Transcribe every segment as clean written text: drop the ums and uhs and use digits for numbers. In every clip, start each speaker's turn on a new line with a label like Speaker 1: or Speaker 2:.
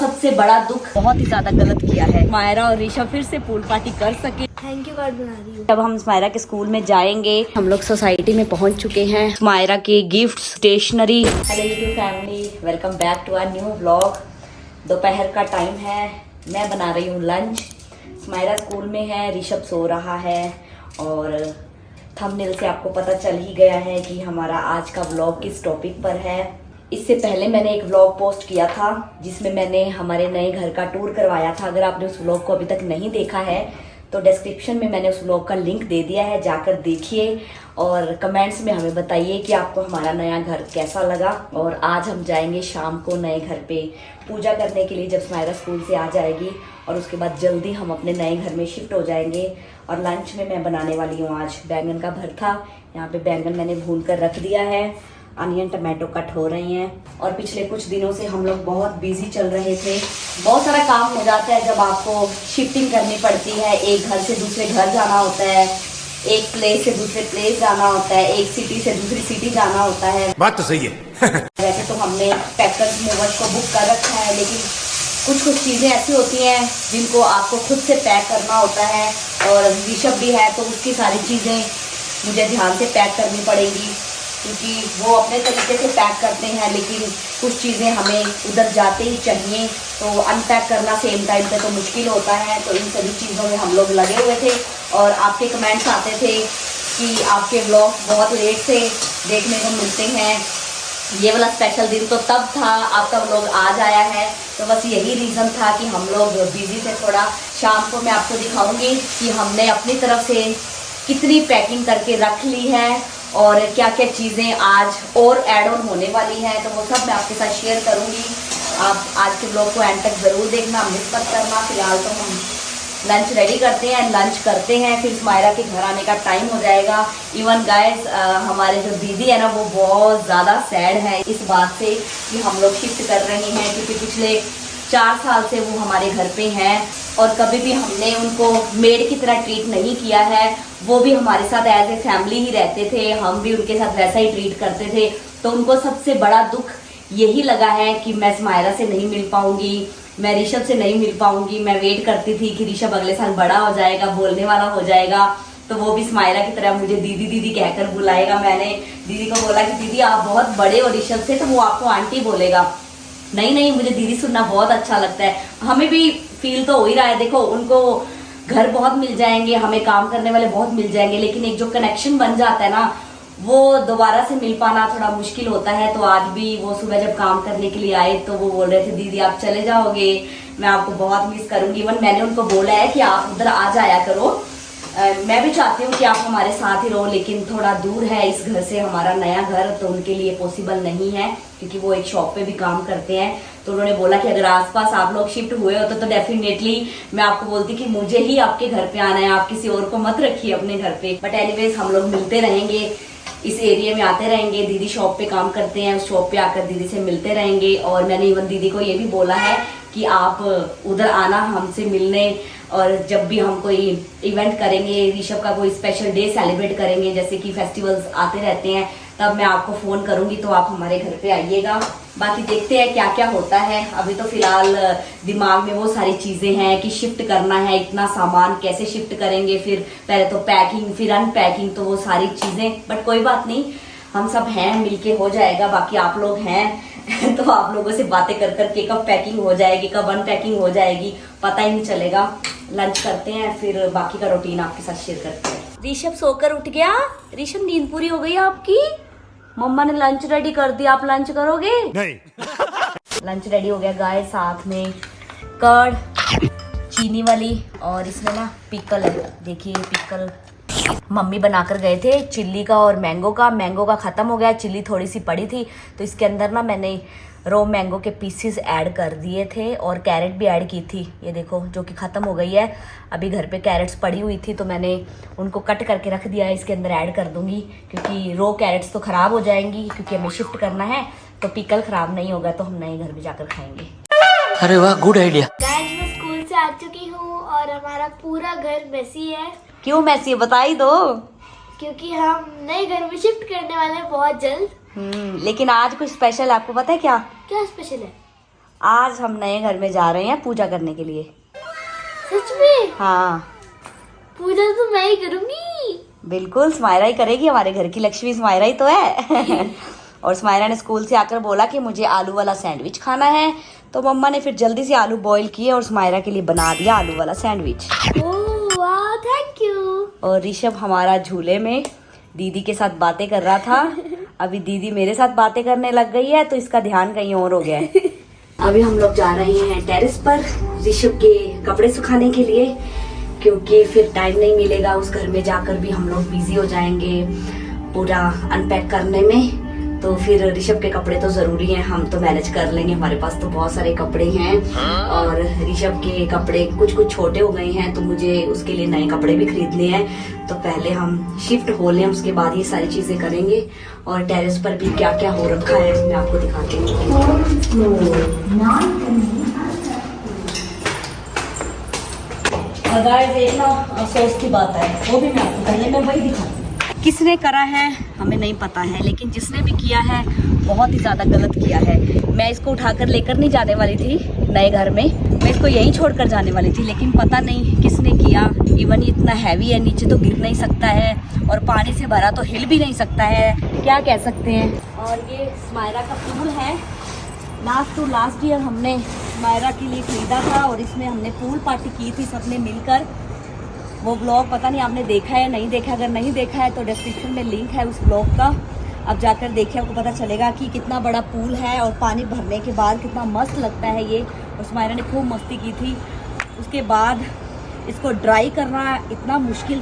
Speaker 1: सबसे बड़ा दुख, बहुत ही ज्यादा गलत किया है। मायरा और ऋषभ फिर से पूल पार्टी कर सके।
Speaker 2: थैंक यू कार्ड बना रही हूँ।
Speaker 1: जब हम मायरा के स्कूल में जाएंगे, हम लोग सोसाइटी में पहुंच चुके हैं। मायरा के gift, stationery. Hello YouTube family, welcome back to our new vlog. दोपहर का टाइम है, मैं बना रही हूँ लंच। मायरा स्कूल में है, ऋषभ सो रहा है और थंबनेल से आपको पता चल ही गया है कि हमारा आज का व्लॉग किस टॉपिक पर है। इससे पहले मैंने एक व्लॉग पोस्ट किया था जिसमें मैंने हमारे नए घर का टूर करवाया था। अगर आपने उस व्लॉग को अभी तक नहीं देखा है तो डिस्क्रिप्शन में मैंने उस व्लॉग का लिंक दे दिया है, जाकर देखिए और कमेंट्स में हमें बताइए कि आपको हमारा नया घर कैसा लगा। और आज हम जाएंगे शाम को नए घर पे पूजा करने के लिए, जब स्माइरा स्कूल से आ जाएगी, और उसके बाद जल्दी हम अपने नए घर में शिफ्ट हो जाएंगे। और लंच में मैं बनाने वाली हूँ आज बैंगन का भरता। यहाँ पे बैंगन मैंने भून कर रख दिया है, अनियन टमाटो कट हो रहे हैं। और पिछले कुछ दिनों से हम लोग बहुत बिजी चल रहे थे। बहुत सारा काम हो जाता है जब आपको शिफ्टिंग करनी पड़ती है, एक घर से दूसरे घर जाना होता है, एक प्लेस से दूसरे प्लेस जाना होता है, एक सिटी से दूसरी सिटी जाना होता है।
Speaker 3: बात तो सही है।
Speaker 1: वैसे तो हमने पैकर्स मूवर्स को बुक कर रखा है, लेकिन कुछ चीज़ें ऐसी होती हैं जिनको आपको खुद से पैक करना होता है। और ऋषभ भी है तो उसकी सारी चीज़ें मुझे ध्यान से पैक करनी पड़ेंगी, क्योंकि वो अपने तरीके से पैक करते हैं, लेकिन कुछ चीज़ें हमें उधर जाते ही चाहिए, तो अनपैक करना सेम टाइम पे तो मुश्किल होता है। तो इन सभी चीज़ों में हम लोग लगे हुए थे और आपके कमेंट्स आते थे कि आपके व्लॉग बहुत लेट से देखने को मिलते हैं। ये वाला स्पेशल दिन तो तब था, आपका व्लॉग आज आया है, तो बस यही रीज़न था कि हम लोग बिजी थे थोड़ा। शाम को मैं आपको दिखाऊंगी कि हमने अपनी तरफ से कितनी पैकिंग करके रख ली है और क्या क्या चीज़ें आज और ऐड ऑन होने वाली हैं, तो वो सब मैं आपके साथ शेयर करूंगी। आप आज के ब्लॉग को एंड तक ज़रूर देखना, मिस मत करना। फिलहाल तो हम लंच रेडी करते हैं, लंच करते हैं, फिर मायरा के घर आने का टाइम हो जाएगा। इवन गाइस, हमारे जो दीदी है ना, वो बहुत ज़्यादा सैड है इस बात से कि हम लोग शिफ्ट कर रहे हैं, क्योंकि पिछले 4 साल से वो हमारे घर पे हैं और कभी भी हमने उनको मेड की तरह ट्रीट नहीं किया है। वो भी हमारे साथ एज ए फैमिली ही रहते थे, हम भी उनके साथ वैसा ही ट्रीट करते थे। तो उनको सबसे बड़ा दुख यही लगा है कि मैं मायरा से नहीं मिल पाऊंगी, मैं ऋषभ से नहीं मिल पाऊंगी। मैं वेट करती थी कि ऋषभ अगले साल बड़ा हो जाएगा, बोलने वाला हो जाएगा, तो वो भी मायरा की तरह मुझे दीदी दीदी कहकर बुलाएगा। मैंने दीदी को बोला कि दीदी आप बहुत बड़े हो ऋषभ से, तो वो आपको आंटी बोलेगा। नहीं, मुझे दीदी सुनना बहुत अच्छा लगता है। हमें भी फील तो हो ही रहा है, देखो उनको घर बहुत मिल जाएंगे, हमें काम करने वाले बहुत मिल जाएंगे, लेकिन एक जो कनेक्शन बन जाता है ना, वो दोबारा से मिल पाना थोड़ा मुश्किल होता है। तो आज भी वो सुबह जब काम करने के लिए आए तो वो बोल रहे थे दीदी आप चले जाओगे, मैं आपको बहुत मिस करूंगी। इवन मैंने उनको बोला है कि आप उधर आ जाया करो, मैं भी चाहती हूँ कि आप हमारे साथ ही रहो, लेकिन थोड़ा दूर है इस घर से हमारा नया घर, तो उनके लिए पॉसिबल नहीं है, क्योंकि वो एक शॉप पे भी काम करते हैं। तो उन्होंने बोला कि अगर आसपास आप लोग शिफ्ट हुए हो तो डेफिनेटली मैं आपको बोलती कि मुझे ही आपके घर पे आना है, आप किसी और को मत रखिए अपने घर पे। बट एनीवेज हम लोग मिलते रहेंगे, इस एरिया में आते रहेंगे। दीदी शॉप पे काम करते हैं, उस शॉप पे आकर दीदी से मिलते रहेंगे। और मैंने इवन दीदी को ये भी बोला है कि आप उधर आना हमसे मिलने, और जब भी हम कोई इवेंट करेंगे, ऋषभ का कोई स्पेशल डे सेलिब्रेट करेंगे, जैसे कि फेस्टिवल्स आते रहते हैं, तब मैं आपको फ़ोन करूंगी, तो आप हमारे घर पे आइएगा। बाकी देखते हैं क्या क्या होता है। अभी तो फिलहाल दिमाग में वो सारी चीज़ें हैं कि शिफ्ट करना है, इतना सामान कैसे शिफ्ट करेंगे, फिर पहले तो पैकिंग फिर अनपैकिंग, तो वो सारी चीज़ें। बट कोई बात नहीं, हम सब हैं, मिलके हो जाएगा। बाकी आप लोग हैं तो आप लोगों से बातें कर करके कब पैकिंग हो जाएगी, कब अनपैकिंग हो जाएगी, पता ही नहीं चलेगा। लंच करते हैं, फिर बाकी का रूटीन आपके साथ शेयर करते हैं। ऋषभ सोकर उठ गया। ऋषभ नींद पूरी हो गई आपकी? मम्मा ने लंच रेडी कर दिया, आप लंच करोगे?
Speaker 3: नहीं।
Speaker 1: लंच रेडी हो गया गाइस, साथ में कर्ड चीनी वाली, और इसमें ना पिकल है, देखिए पिकल मम्मी बनाकर गए थे, चिल्ली का और मैंगो का। मैंगो का ख़त्म हो गया, चिल्ली थोड़ी सी पड़ी थी, तो इसके अंदर ना मैंने रो मैंगो के पीसेस ऐड कर दिए थे और कैरेट भी ऐड की थी, ये देखो, जो कि ख़त्म हो गई है। अभी घर पे कैरेट्स पड़ी हुई थी तो मैंने उनको कट करके रख दिया है, इसके अंदर ऐड कर दूंगी, क्योंकि रो कैरेट्स तो ख़राब हो जाएंगी, क्योंकि हमें शिफ्ट करना है, तो पिकल ख़राब नहीं होगा, तो हम नए घर में जाकर खाएंगे।
Speaker 4: अरे वाह, गुड आइडिया।
Speaker 2: गाइस मैं स्कूल से आ चुकी हूँ और हमारा पूरा घर मेसी है।
Speaker 1: क्यों मैसी, बताई दो।
Speaker 2: क्योंकि हम नए घर में शिफ्ट करने वाले हैं बहुत जल्द।
Speaker 1: लेकिन आज कुछ स्पेशल है, आपको पता है क्या?
Speaker 2: क्या स्पेशल है?
Speaker 1: आज हम नए घर में जा रहे हैं पूजा करने के लिए।
Speaker 2: सच में?
Speaker 1: हाँ
Speaker 2: पूजा तो मैं ही करूंगी।
Speaker 1: बिल्कुल, स्माइरा ही करेगी, हमारे घर की लक्ष्मी स्माइरा ही तो है। और स्माइरा ने स्कूल से आकर बोला कि मुझे आलू वाला सैंडविच खाना है, तो मम्मा ने फिर जल्दी से आलू बॉईल किए और स्माइरा के लिए बना दिया आलू वाला सैंडविच।
Speaker 2: ओह वाह, थैंक यू।
Speaker 1: और ऋषभ हमारा झूले में दीदी के साथ बातें कर रहा था। अभी दीदी मेरे साथ बातें करने लग गई है तो इसका ध्यान कहीं और हो गया है। अभी हम लोग जा रहे हैं टेरेस पर ऋषभ के कपड़े सुखाने के लिए, क्योंकि फिर टाइम नहीं मिलेगा। उस घर में जाकर भी हम लोग बिजी हो जाएंगे पूरा अनपैक करने में, तो फिर ऋषभ के कपड़े तो जरूरी हैं, हम तो मैनेज कर लेंगे, हमारे पास तो बहुत सारे कपड़े हैं। और ऋषभ के कपड़े कुछ कुछ छोटे हो गए हैं तो मुझे उसके लिए नए कपड़े भी खरीदने हैं। तो पहले हम शिफ्ट हो लें, उसके बाद ये सारी चीजें करेंगे। और टेरेस पर भी क्या क्या हो रखा है मैं आपको दिखाती हूँ। अगर देखना अफसोस की बात है, वो भी मैं आपको पहले मैं वही दिखाती हूँ। किसने करा है हमें नहीं पता है, लेकिन जिसने भी किया है बहुत ही ज़्यादा गलत किया है। मैं इसको उठाकर लेकर नहीं जाने वाली थी नए घर में, मैं इसको यहीं छोड़कर जाने वाली थी, लेकिन पता नहीं किसने किया। इवन इतना हैवी है, नीचे तो गिर नहीं सकता है और पानी से भरा तो हिल भी नहीं सकता है, क्या कह सकते हैं। और ये स्माइरा का पूल है, लास्ट ईयर हमने स्माइरा के लिए खरीदा था और इसमें हमने पूल पार्टी की थी सबने मिलकर। वो ब्लॉग पता नहीं आपने देखा है नहीं देखा, अगर नहीं देखा है तो डिस्क्रिप्शन में लिंक है उस ब्लॉग का, अब जाकर देखिए, आपको पता चलेगा कि कितना बड़ा पूल है और पानी भरने के बाद कितना मस्त लगता है ये। और स्माइरा ने खूब मस्ती की थी। उसके बाद इसको ड्राई करना इतना मुश्किल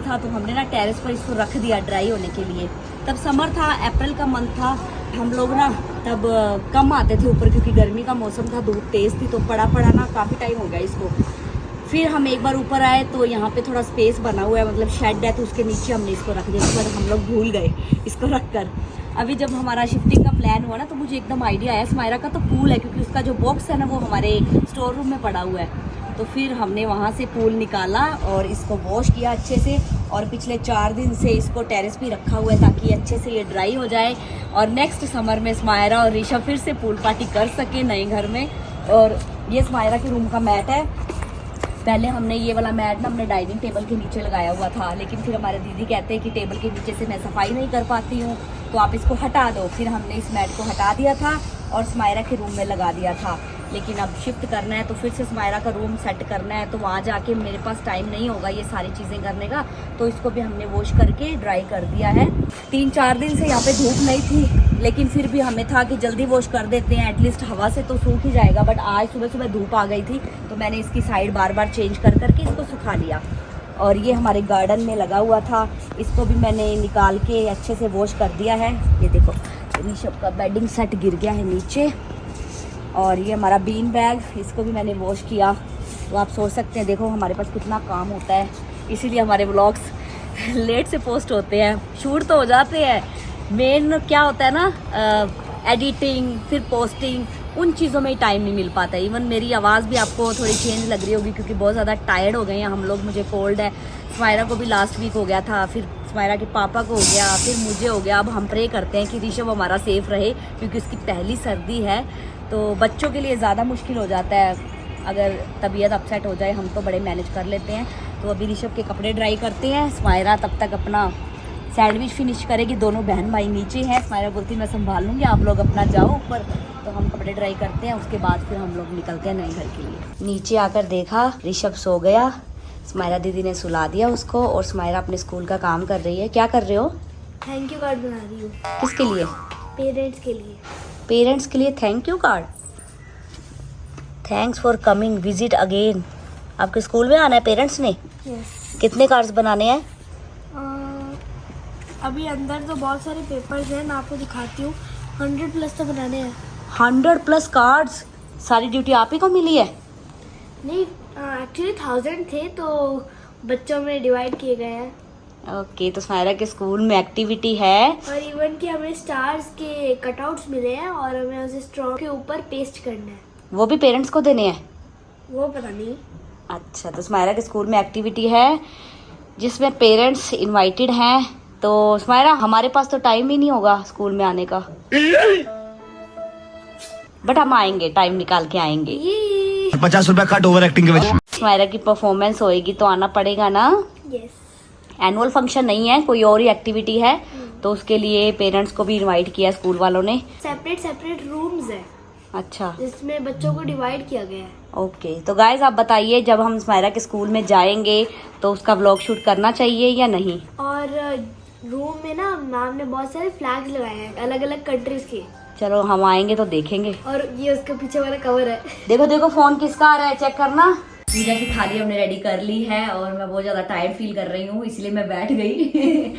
Speaker 1: था तो हमने ना टेरेस पर इसको रख दिया ड्राई होने के लिए। तब समर था, अप्रैल का मंथ था, हम लोग ना तब कम आते थे ऊपर क्योंकि गर्मी का मौसम था, धूप तेज़ थी, तो पड़ा ना काफ़ी टाइम हो गया इसको। फिर हम एक बार ऊपर आए तो यहाँ पे थोड़ा स्पेस बना हुआ है, मतलब शेड है, तो उसके नीचे हमने इसको रख दिया। उसके बाद हम लोग भूल गए इसको रख कर। अभी जब हमारा शिफ्टिंग का प्लान हुआ ना तो मुझे एकदम आइडिया आया, स्माइरा का तो पूल है क्योंकि उसका जो बॉक्स है ना वो हमारे स्टोर रूम में पड़ा हुआ है। तो फिर हमने वहाँ से पूल निकाला और इसको वॉश किया अच्छे से, और पिछले 4 दिन से इसको टेरेस पे रखा हुआ है ताकि अच्छे से ये ड्राई हो जाए और नेक्स्ट समर में स्माइरा और ऋषभ फिर से पूल पार्टी कर सके नए घर में। और ये स्माइरा के रूम का मैट है। पहले हमने ये वाला मैट ना अपने डाइनिंग टेबल के नीचे लगाया हुआ था, लेकिन फिर हमारे दीदी कहते हैं कि टेबल के नीचे से मैं सफाई नहीं कर पाती हूँ तो आप इसको हटा दो। फिर हमने इस मैट को हटा दिया था और स्माइरा के रूम में लगा दिया था। लेकिन अब शिफ्ट करना है तो फिर से स्माइरा का रूम सेट करना है, तो वहाँ जाके मेरे पास टाइम नहीं होगा ये सारी चीज़ें करने का, तो इसको भी हमने वॉश करके ड्राई कर दिया है। 3-4 दिन से यहाँ पे धूप नहीं थी, लेकिन फिर भी हमें था कि जल्दी वॉश कर देते हैं, एटलीस्ट हवा से तो सूख ही जाएगा। बट आज सुबह धूप आ गई थी तो मैंने इसकी साइड बार चेंज करके इसको सुखा लिया। और ये हमारे गार्डन में लगा हुआ था, इसको भी मैंने निकाल के अच्छे से वॉश कर दिया है। ये देखो ऋषभ का बेडिंग सेट गिर गया है नीचे। और ये हमारा बीन बैग, इसको भी मैंने वॉश किया। तो आप सोच सकते हैं देखो हमारे पास कितना काम होता है, इसीलिए हमारे व्लॉग्स लेट से पोस्ट होते हैं। शूट तो हो जाते हैं, मेन क्या होता है ना एडिटिंग फिर पोस्टिंग, उन चीज़ों में ही टाइम नहीं मिल पाता। इवन मेरी आवाज़ भी आपको थोड़ी चेंज लग रही होगी क्योंकि बहुत ज़्यादा टायर्ड हो गए हैं हम लोग, मुझे कोल्ड है। स्माइरा को भी लास्ट वीक हो गया था, फिर स्माइरा के पापा को हो गया, फिर मुझे हो गया। अब हम प्रे करते हैं कि ऋषभ हमारा सेफ रहे क्योंकि उसकी पहली सर्दी है, तो बच्चों के लिए ज़्यादा मुश्किल हो जाता है अगर तबीयत अपसेट हो जाए। हम तो बड़े मैनेज कर लेते हैं। तो अभी ऋषभ के कपड़े ड्राई करते हैं, स्माइरा तब तक अपना सैंडविच फिनिश करेगी। दोनों बहन भाई नीचे हैं, स्माइरा बोलती मैं संभाल लूँगी, आप लोग अपना जाओ ऊपर। तो हम कपड़े ड्राई करते हैं, उसके बाद फिर हम लोग निकलते हैं नए घर के लिए। नीचे आकर देखा ऋषभ सो गया, स्माइरा दीदी ने सुला दिया उसको और स्माइरा अपने स्कूल का काम कर रही है। क्या कर रहे हो?
Speaker 2: थैंक यू कार्ड बना रही हूँ।
Speaker 1: किसके लिए?
Speaker 2: पेरेंट्स के लिए।
Speaker 1: पेरेंट्स के लिए thank you card. Thanks for coming visit again. आपके स्कूल में आना है पेरेंट्स ने?
Speaker 2: यस।
Speaker 1: कितने कार्ड्स बनाने हैं?
Speaker 2: अभी अंदर तो बहुत सारे पेपर्स हैं, मैं आपको दिखाती हूँ। 100+ तो बनाने हैं।
Speaker 1: 100+ कार्ड्स? सारी ड्यूटी आप ही को मिली है?
Speaker 2: नहीं, एक्चुअली 1000 थे तो बच्चों में डिवाइड किए गए हैं।
Speaker 1: ओके, तो स्माइरा के स्कूल में एक्टिविटी है
Speaker 2: और इवन कि हमें स्टार्स के कटआउट्स मिले हैं और हमें उसे स्ट्रॉ के ऊपर पेस्ट करना है।
Speaker 1: वो भी पेरेंट्स को देने हैं?
Speaker 2: वो पता नहीं।
Speaker 1: अच्छा, तो स्माइरा के स्कूल में एक्टिविटी है जिसमें पेरेंट्स इनवाइटेड हैं। तो स्माइरा हमारे पास तो टाइम ही नहीं होगा स्कूल में आने का। बट हम आएंगे, टाइम निकाल के आएंगे।
Speaker 3: 50 रुपया कट ओवर एक्टिंग के वजह।
Speaker 1: स्मायरा की परफॉर्मेंस होएगी तो आना पड़ेगा ना।
Speaker 2: यस।
Speaker 1: एनुअल फंक्शन नहीं है, कोई और ही एक्टिविटी है, तो उसके लिए पेरेंट्स को भी इनवाइट किया स्कूल वालों ने।
Speaker 2: सेपरेट रूम्स है
Speaker 1: अच्छा,
Speaker 2: जिसमें बच्चों को डिवाइड किया गया है।
Speaker 1: ओके। तो गाइज आप बताइए, जब हम स्मायरा के स्कूल में जाएंगे तो उसका व्लॉग शूट करना चाहिए या नहीं?
Speaker 2: और रूम में ना मैम ने बहुत सारे फ्लैग्स लगाए हैं अलग अलग कंट्रीज के।
Speaker 1: चलो हम आएंगे तो देखेंगे।
Speaker 2: और ये उसके पीछे वाला कवर है।
Speaker 1: देखो देखो फोन किसका आ रहा है, चेक करना। पूजा की थाली हमने रेडी कर ली है और मैं बहुत ज़्यादा टायर्ड फील कर रही हूँ, इसलिए मैं बैठ गई।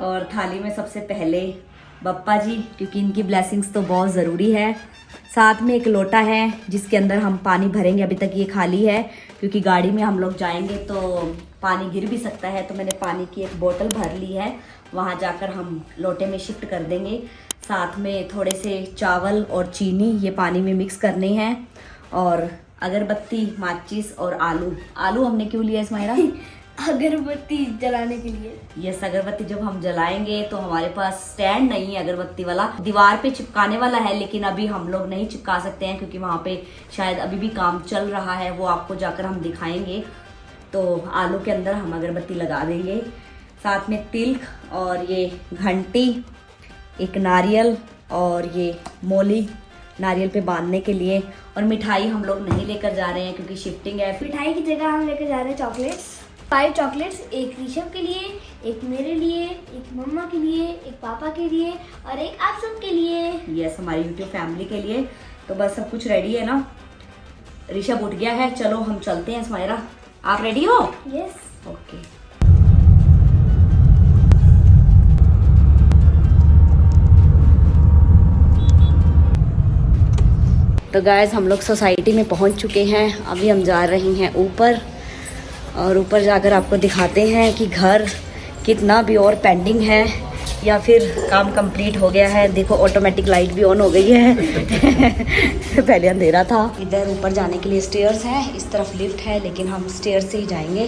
Speaker 1: और थाली में सबसे पहले बप्पा जी, क्योंकि इनकी ब्लेसिंग्स तो बहुत ज़रूरी है। साथ में एक लोटा है जिसके अंदर हम पानी भरेंगे, अभी तक ये खाली है क्योंकि गाड़ी में हम लोग जाएंगे तो पानी गिर भी सकता है, तो मैंने पानी की एक बोतल भर ली है, वहाँ जाकर हम लोटे में शिफ्ट कर देंगे। साथ में थोड़े से चावल और चीनी ये पानी में मिक्स करने हैं, और अगरबत्ती, माचिस और आलू हमने क्यों लिया स्माइरा?
Speaker 2: अगरबत्ती जलाने के लिए।
Speaker 1: यस, अगरबत्ती जब हम जलाएंगे तो हमारे पास स्टैंड नहीं है अगरबत्ती वाला, दीवार पे चिपकाने वाला है, लेकिन अभी हम लोग नहीं चिपका सकते हैं क्योंकि वहाँ पे शायद अभी भी काम चल रहा है, वो आपको जाकर हम दिखाएंगे। तो आलू के अंदर हम अगरबत्ती लगा देंगे। साथ में तिलक और ये घंटी, एक नारियल और ये मोली नारियल पे बांधने के लिए, और मिठाई हम लोग नहीं लेकर जा रहे हैं क्योंकि शिफ्टिंग है।
Speaker 2: मिठाई की जगह हम लेकर जा रहे हैं चॉकलेट्स, 5 चॉकलेट्स, एक ऋषभ के लिए, एक मेरे लिए, एक मम्मा के लिए, एक पापा के लिए और एक आप सब के लिए।
Speaker 1: यस, हमारी यूट्यूब फैमिली के लिए। तो बस सब कुछ रेडी है ना? ऋषभ उठ गया है, चलो हम चलते हैं। स्माइरा आप रेडी हो?
Speaker 2: यस।
Speaker 1: ओके। तो गाइस हम लोग सोसाइटी में पहुंच चुके हैं, अभी हम जा रहे हैं ऊपर, और ऊपर जाकर आपको दिखाते हैं कि घर कितना भी और पेंडिंग है या फिर काम कंप्लीट हो गया है। देखो ऑटोमेटिक लाइट भी ऑन हो गई है। पहले अंधेरा था। इधर ऊपर जाने के लिए स्टेयर्स हैं, इस तरफ लिफ्ट है, लेकिन हम स्टेयर्स से ही जाएंगे।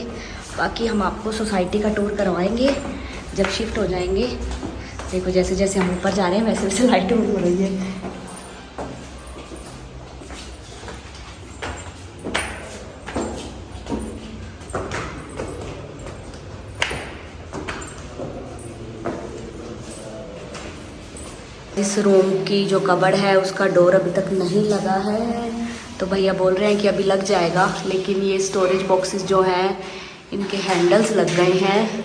Speaker 1: बाकी हम आपको सोसाइटी का टूर करवाएंगे जब शिफ्ट हो जाएंगे। देखो जैसे जैसे हम ऊपर जा रहे हैं वैसे वैसे लाइट ऑन हो रही है। इस रूम की जो कबर्ड है उसका डोर अभी तक नहीं लगा है, तो भैया बोल रहे हैं कि अभी लग जाएगा, लेकिन ये स्टोरेज बॉक्सेस जो हैं इनके हैंडल्स लग गए हैं।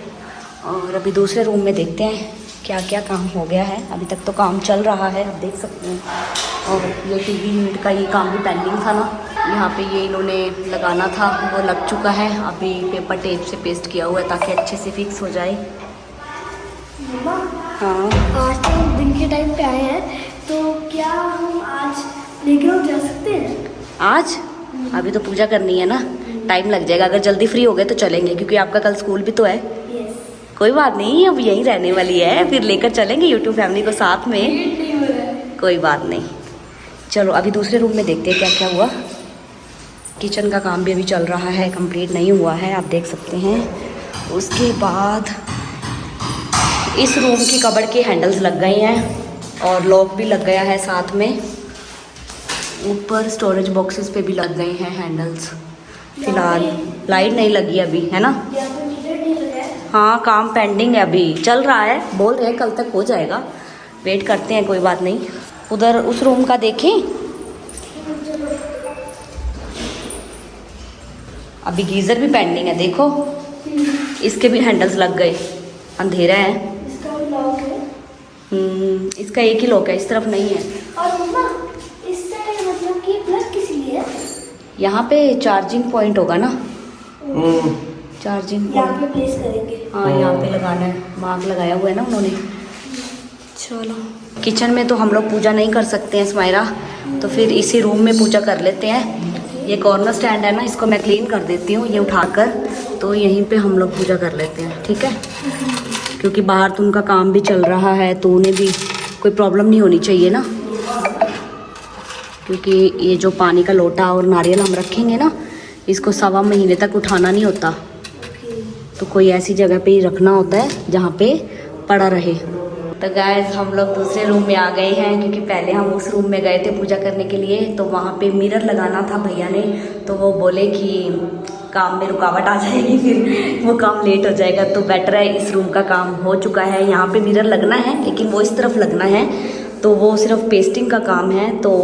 Speaker 1: और अभी दूसरे रूम में देखते हैं क्या क्या काम हो गया है। अभी तक तो काम चल रहा है, आप देख सकते हैं। और ये टीवी यूनिट का ये काम भी पेंडिंग था ना, यहाँ पे ये इन्होंने लगाना था, वो लग चुका है। अभी पेपर टेप से पेस्ट किया हुआ है ताकि अच्छे से फिक्स हो जाए। हाँ,
Speaker 2: आज तो हम दिन के टाइम पे आए हैं, तो क्या हम आज प्लेग्राउंड जा सकते हैं?
Speaker 1: आज अभी तो पूजा करनी है ना, टाइम लग जाएगा। अगर जल्दी फ्री हो गए तो चलेंगे, क्योंकि आपका कल स्कूल भी तो है।
Speaker 2: यस।
Speaker 1: कोई बात नहीं, अब यहीं रहने वाली है, फिर लेकर चलेंगे यूट्यूब फैमिली को साथ में। कोई बात नहीं, चलो अभी दूसरे रूम में देखते हैं क्या क्या हुआ। किचन का काम भी अभी चल रहा है, कंप्लीट नहीं हुआ है, आप देख सकते हैं। उसके बाद इस रूम की कबर्ड के हैंडल्स लग गए हैं और लॉक भी लग गया है साथ में। ऊपर स्टोरेज बॉक्सेस पे भी लग गए हैं हैंडल्स। फिलहाल लाइट नहीं लगी अभी, है ना?
Speaker 2: यहाँ पे मीटर नहीं लगा है।
Speaker 1: हाँ, काम पेंडिंग है, अभी चल रहा है, बोल रहे हैं कल तक हो जाएगा, वेट करते हैं, कोई बात नहीं। उधर उस रूम का देखें, अभी गीज़र भी पेंडिंग है, देखो इसके भी हैंडल्स लग गए। अंधेरा है,
Speaker 2: इसका भी लॉक है।
Speaker 1: इसका एक ही लॉक है, इस तरफ नहीं है।
Speaker 2: और मम्मा इससे मतलब कि प्लग किस लिए है?
Speaker 1: यहाँ पे चार्जिंग पॉइंट होगा ना, चार्जिंग
Speaker 2: यहाँ
Speaker 1: पॉइंट।
Speaker 2: पे प्लेस करेंगे।
Speaker 1: हाँ, यहाँ पे लगाना है, मार्क लगाया हुआ है ना उन्होंने। चलो, किचन में तो हम लोग पूजा नहीं कर सकते हैं स्माइरा, तो फिर इसी रूम में पूजा कर लेते हैं। ये कॉर्नर स्टैंड है ना, इसको मैं क्लीन कर देती हूँ ये उठाकर, तो यहीं पे हम लोग पूजा कर लेते हैं, ठीक है? क्योंकि बाहर तो उनका काम भी चल रहा है, तो उन्हें भी कोई प्रॉब्लम नहीं होनी चाहिए ना। क्योंकि ये जो पानी का लोटा और नारियल हम रखेंगे ना, इसको 1.25 महीने तक उठाना नहीं होता, तो कोई ऐसी जगह पे ही रखना होता है जहाँ पे पड़ा रहे। तो गाइस हम लोग दूसरे रूम में आ गए हैं, क्योंकि पहले हम उस रूम में गए थे पूजा करने के लिए, तो वहाँ पे मिरर लगाना था भैया ने, तो वो बोले कि काम में रुकावट आ जाएगी, फिर वो काम लेट हो जाएगा, तो बेटर है इस रूम का काम हो चुका है। यहाँ पे मिरर लगना है लेकिन वो इस तरफ लगना है, तो वो सिर्फ पेस्टिंग का काम है, तो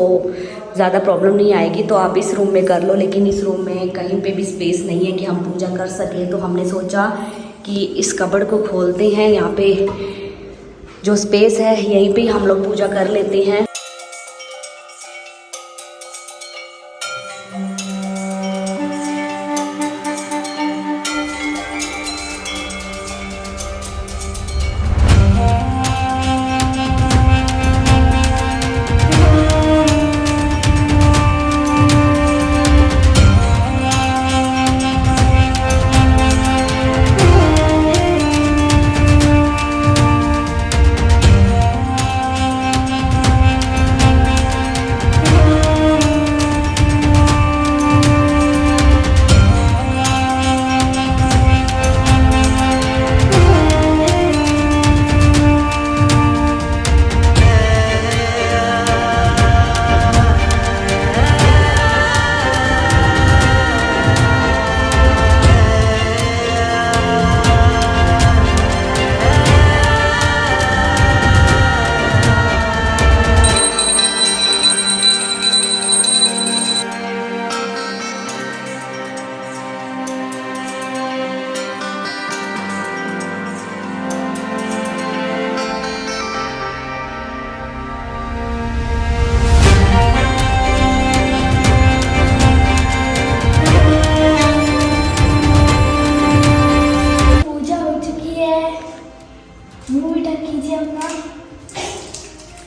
Speaker 1: ज़्यादा प्रॉब्लम नहीं आएगी। तो आप इस रूम में कर लो, लेकिन इस रूम में कहीं पे भी स्पेस नहीं है कि हम पूजा कर सकें, तो हमने सोचा कि इस कबर्ड को खोलते हैं, यहाँ पे जो स्पेस है यहीं पे हम लोग पूजा कर लेते हैं।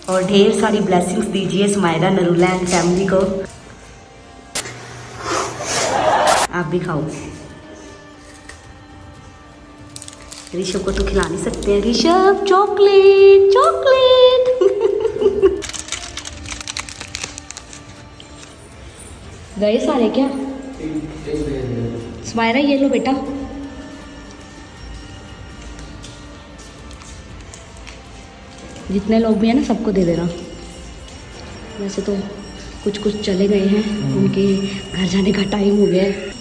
Speaker 1: और ढेर सारी ब्लेसिंग्स दीजिए सुमायरा, नरूला एंड फैमिली को। आप भी खाओ। ऋषभ को तो खिला नहीं सकते हैं। Rishabh chocolate chocolate. गए सारे क्या? सुमायरा ये लो बेटा। जितने लोग भी हैं ना सबको दे देना। वैसे तो कुछ कुछ चले गए हैं, उनके घर जाने का टाइम हो गया है।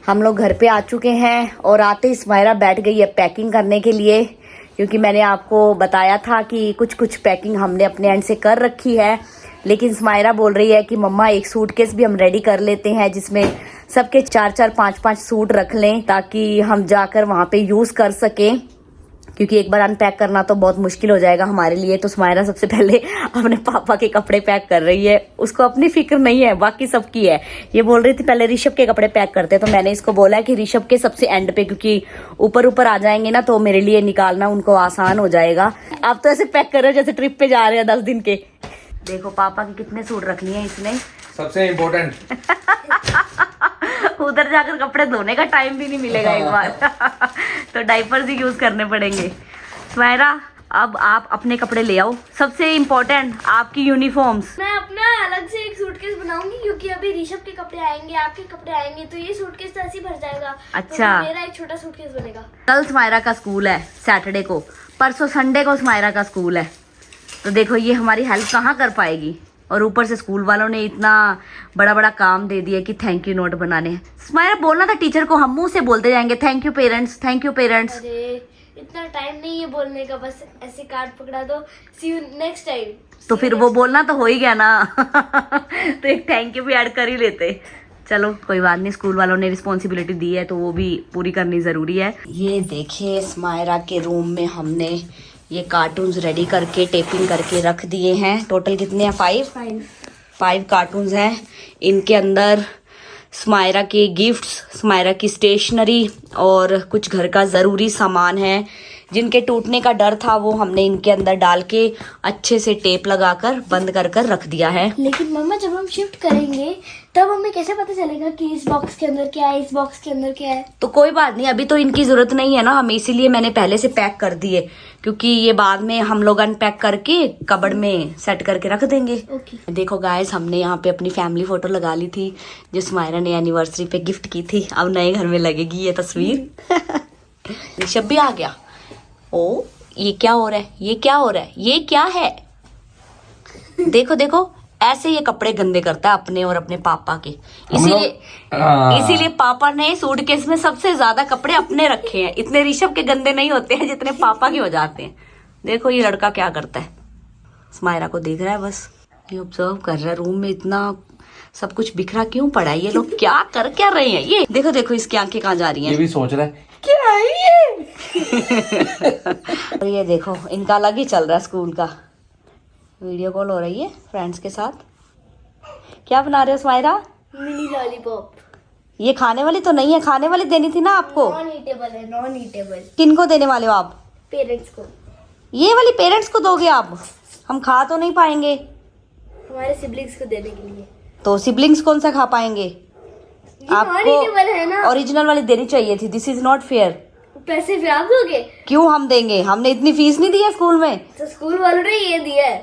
Speaker 1: हम लोग घर पे आ चुके हैं और आते ही सुमायरा बैठ गई है पैकिंग करने के लिए, क्योंकि मैंने आपको बताया था कि कुछ कुछ पैकिंग हमने अपने एंड से कर रखी है। लेकिन सुमायरा बोल रही है कि मम्मा एक सूटकेस भी हम रेडी कर लेते हैं जिसमें सबके 4-4, 5-5 सूट रख लें, ताकि हम जाकर वहाँ पे यूज़ कर सकें, क्योंकि एक बार अनपैक करना तो बहुत मुश्किल हो जाएगा हमारे लिए। तो सुमायरा सबसे पहले अपने पापा के कपड़े पैक कर रही है। उसको अपनी फिक्र नहीं है, बाकी सबकी है। ये बोल रही थी पहले ऋषभ के कपड़े पैक करते, तो मैंने इसको बोला कि ऋषभ के सबसे एंड पे, क्योंकि ऊपर ऊपर आ जाएंगे ना तो मेरे लिए निकालना उनको आसान हो जाएगा। आप तो ऐसे पैक कर रहे हो जैसे ट्रिप पे जा रहे हैं 10 दिन के। देखो पापा की कितने सूट रख लिए इसने।
Speaker 5: सबसे इम्पोर्टेंट
Speaker 1: उधर जाकर कपड़े धोने का टाइम भी नहीं मिलेगा एक बार। तो डाइपर्स ही यूज करने पड़ेंगे। सुमायरा अब आप अपने कपड़े ले आओ। सबसे इम्पोर्टेंट आपकी यूनिफॉर्म्स।
Speaker 2: मैं अपना अलग से एक सूटकेस बनाऊंगी, क्योंकि अभी ऋषभ के कपड़े आएंगे, आपके कपड़े आएंगे, तो ये सूटकेस तो ऐसे ही भर जाएगा।
Speaker 1: अच्छा।
Speaker 2: तो मेरा एक छोटा सूटकेस बनेगा।
Speaker 1: कल सुमायरा का स्कूल है सैटरडे को, परसों संडे को सुमायरा का स्कूल है। तो देखो ये हमारी हेल्प कहाँ कर पाएगी, और ऊपर से स्कूल वालों ने इतना बड़ा बड़ा काम दे दिया कि थैंक यू नोट बनाने हैं। सुमायरा बोलना था टीचर को, हम मुंह से बोलते जाएंगे thank you parents, thank you parents.
Speaker 2: अरे इतना टाइम नहीं है बोलने का, बस ऐसे कार्ड पकड़ा दो, सी यू नेक्स्ट टाइम।
Speaker 1: तो फिर वो बोलना तो हो ही गया ना। तो एक थैंक यू भी ऐड कर ही लेते। चलो कोई बात नहीं, स्कूल वालों ने रिस्पॉन्सिबिलिटी दी है तो वो भी पूरी करनी जरूरी है। ये देखिए सुमायरा के रूम में हमने ये कार्टून्स रेडी करके टेपिंग करके रख दिए हैं। टोटल कितने हैं? 5 कार्टून्स हैं। इनके अंदर सुमायरा के गिफ्ट्स, सुमायरा की स्टेशनरी और कुछ घर का ज़रूरी सामान है। जिनके टूटने का डर था वो हमने इनके अंदर डाल के अच्छे से टेप लगाकर बंद कर कर रख दिया है।
Speaker 2: लेकिन मम्मा जब हम शिफ्ट करेंगे तब हमें कैसे पता चलेगा कि इस बॉक्स के अंदर क्या है, इस बॉक्स के अंदर क्या है?
Speaker 1: तो कोई बात नहीं, अभी तो इनकी जरूरत नहीं है ना, हम इसीलिए मैंने पहले से पैक कर दिए, क्योंकि ये बाद में हम लोग अनपैक करके कबर्ड में सेट करके रख देंगे।
Speaker 2: ओके।
Speaker 1: देखो गाइस, हमने यहाँ पे अपनी फैमिली फोटो लगा ली थी जो सुमायरा ने एनिवर्सरी पे गिफ्ट की थी। अब नए घर में लगेगी ये तस्वीर। ऋषभ भी आ गया। ओ ये क्या हो रहा है, ये क्या हो रहा है, ये क्या है? देखो देखो, ऐसे ये कपड़े गंदे करता है अपने और अपने पापा के। इसीलिए पापा ने सूटकेस में सबसे ज्यादा कपड़े अपने रखे हैं। इतने ऋषभ के गंदे नहीं होते हैं जितने पापा के हो जाते हैं। देखो ये लड़का क्या करता है, स्माइरा को देख रहा है, बस ये ऑब्जर्व कर रहा है। रूम में इतना सब कुछ बिखरा क्यों पड़ा है, ये लोग क्या कर क्या रहे हैं? ये देखो देखो, इसकी आंखें कहाँ जा रही हैं।
Speaker 5: ये भी सोच रहा है
Speaker 1: क्या है ये? और ये देखो, इनका अलग ही चल रहा है स्कूल का। वीडियो कॉल हो रही है फ्रेंड्स के साथ। क्या बना रहे हो स्माइरा?
Speaker 2: Mini lollipop.
Speaker 1: ये खाने वाली तो नहीं है, खाने वाली देनी थी ना आपको।
Speaker 2: नॉन ईटेबल है, नॉन ईटेबल।
Speaker 1: किनको देने वाले हो आप?
Speaker 2: पेरेंट्स को।
Speaker 1: ये वाली पेरेंट्स को दोगे आप? हम खा तो नहीं पाएंगे।
Speaker 2: हमारे सिबलिंग्स को देने के लिए।
Speaker 1: तो सिबलिंग्स कौन सा खा पाएंगे?
Speaker 2: नॉन ईटेबल है ना।
Speaker 1: ओरिजिनल वाली देनी चाहिए थी। This is not fair.
Speaker 2: पैसे फिर आप दोगे?
Speaker 1: क्यों हम देंगे? हमने इतनी फीस नहीं दी है स्कूल में।
Speaker 2: तो स्कूल वालों ने ये दिया है।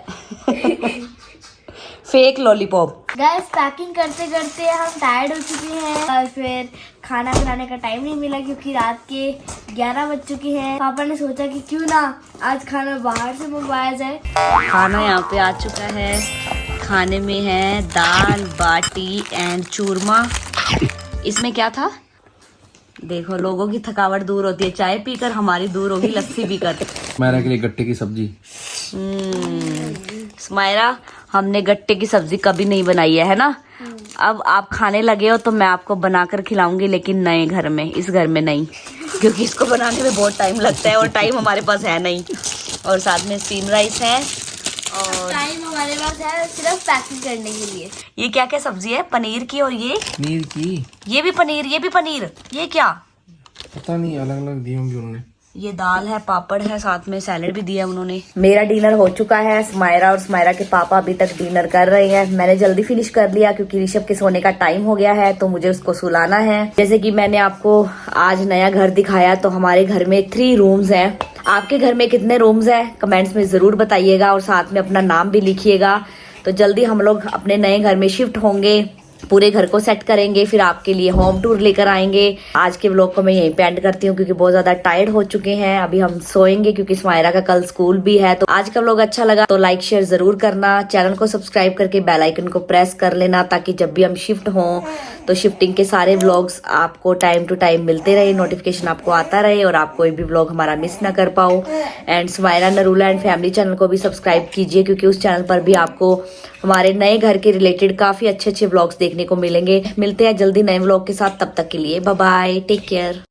Speaker 1: Fake lollipop.
Speaker 2: गाइस पैकिंग करते करते हम टायर्ड हो चुके हैं और फिर खाना बनाने का टाइम नहीं मिला क्योंकि रात के 11 बज चुके हैं। पापा ने सोचा कि क्यों ना आज खाना बाहर से मंगवाया जाए।
Speaker 1: खाना यहाँ पे आ चुका है। खाने में है दाल बाटी एंड चूरमा। इसमें क्या था? देखो, लोगों की थकावट दूर होती है चाय पीकर, हमारी दूर होगी लस्सी पीकर।
Speaker 5: मेरे के लिए गट्टे की सब्जी।
Speaker 1: स्माइरा, हमने गट्टे की सब्जी कभी नहीं बनाई है ना? अब आप खाने लगे हो तो मैं आपको बनाकर खिलाऊंगी, लेकिन नए घर में, इस घर में नहीं, क्योंकि इसको बनाने में बहुत टाइम लगता है और टाइम हमारे पास है नहीं। और साथ में स्टीम राइस है और
Speaker 2: टाइम हमारे पास है सिर्फ पैकिंग करने के लिए।
Speaker 1: ये क्या क्या सब्जी है? पनीर की और ये
Speaker 5: पनीर की।
Speaker 1: ये भी पनीर, ये भी पनीर। ये क्या?
Speaker 5: पता नहीं, अलग अलग दी होंगी उन्होंने।
Speaker 1: ये दाल है, पापड़ है, साथ में सैलेड भी दिया उन्होंने। मेरा डिनर हो चुका है। स्माइरा और स्माइरा के पापा अभी तक डिनर कर रहे हैं। मैंने जल्दी फिनिश कर लिया क्योंकि ऋषभ के सोने का टाइम हो गया है, तो मुझे उसको सुलाना है। जैसे कि मैंने आपको आज नया घर दिखाया, तो हमारे घर में 3 रूम्स हैं। आपके घर में कितने रूम्स हैं कमेंट्स में जरूर बताइएगा और साथ में अपना नाम भी लिखिएगा। तो जल्दी हम लोग अपने नए घर में शिफ्ट होंगे, पूरे घर को सेट करेंगे, फिर आपके लिए होम टूर लेकर आएंगे। आज के व्लॉग को मैं यहीं पे एंड करती हूँ क्योंकि बहुत ज्यादा टायर्ड हो चुके हैं। अभी हम सोएंगे क्योंकि स्माइरा का कल स्कूल भी है। तो आज का व्लॉग अच्छा लगा तो लाइक शेयर जरूर करना, चैनल को सब्सक्राइब करके बेल आइकन को प्रेस कर लेना, ताकि जब भी हम शिफ्ट हों तो शिफ्टिंग के सारे व्लॉग्स आपको टाइम टू टाइम मिलते रहे, नोटिफिकेशन आपको आता रहे और आप कोई भी व्लॉग हमारा मिस ना कर पाओ। And Smaira Narula and family channel को भी सब्सक्राइब कीजिए क्योंकि उस चैनल पर भी आपको हमारे नए घर के रिलेटेड काफी अच्छे अच्छे व्लॉग्स देखने को मिलेंगे। मिलते हैं जल्दी नए व्लॉग के साथ, तब तक के लिए बाय बाय, टेक केयर।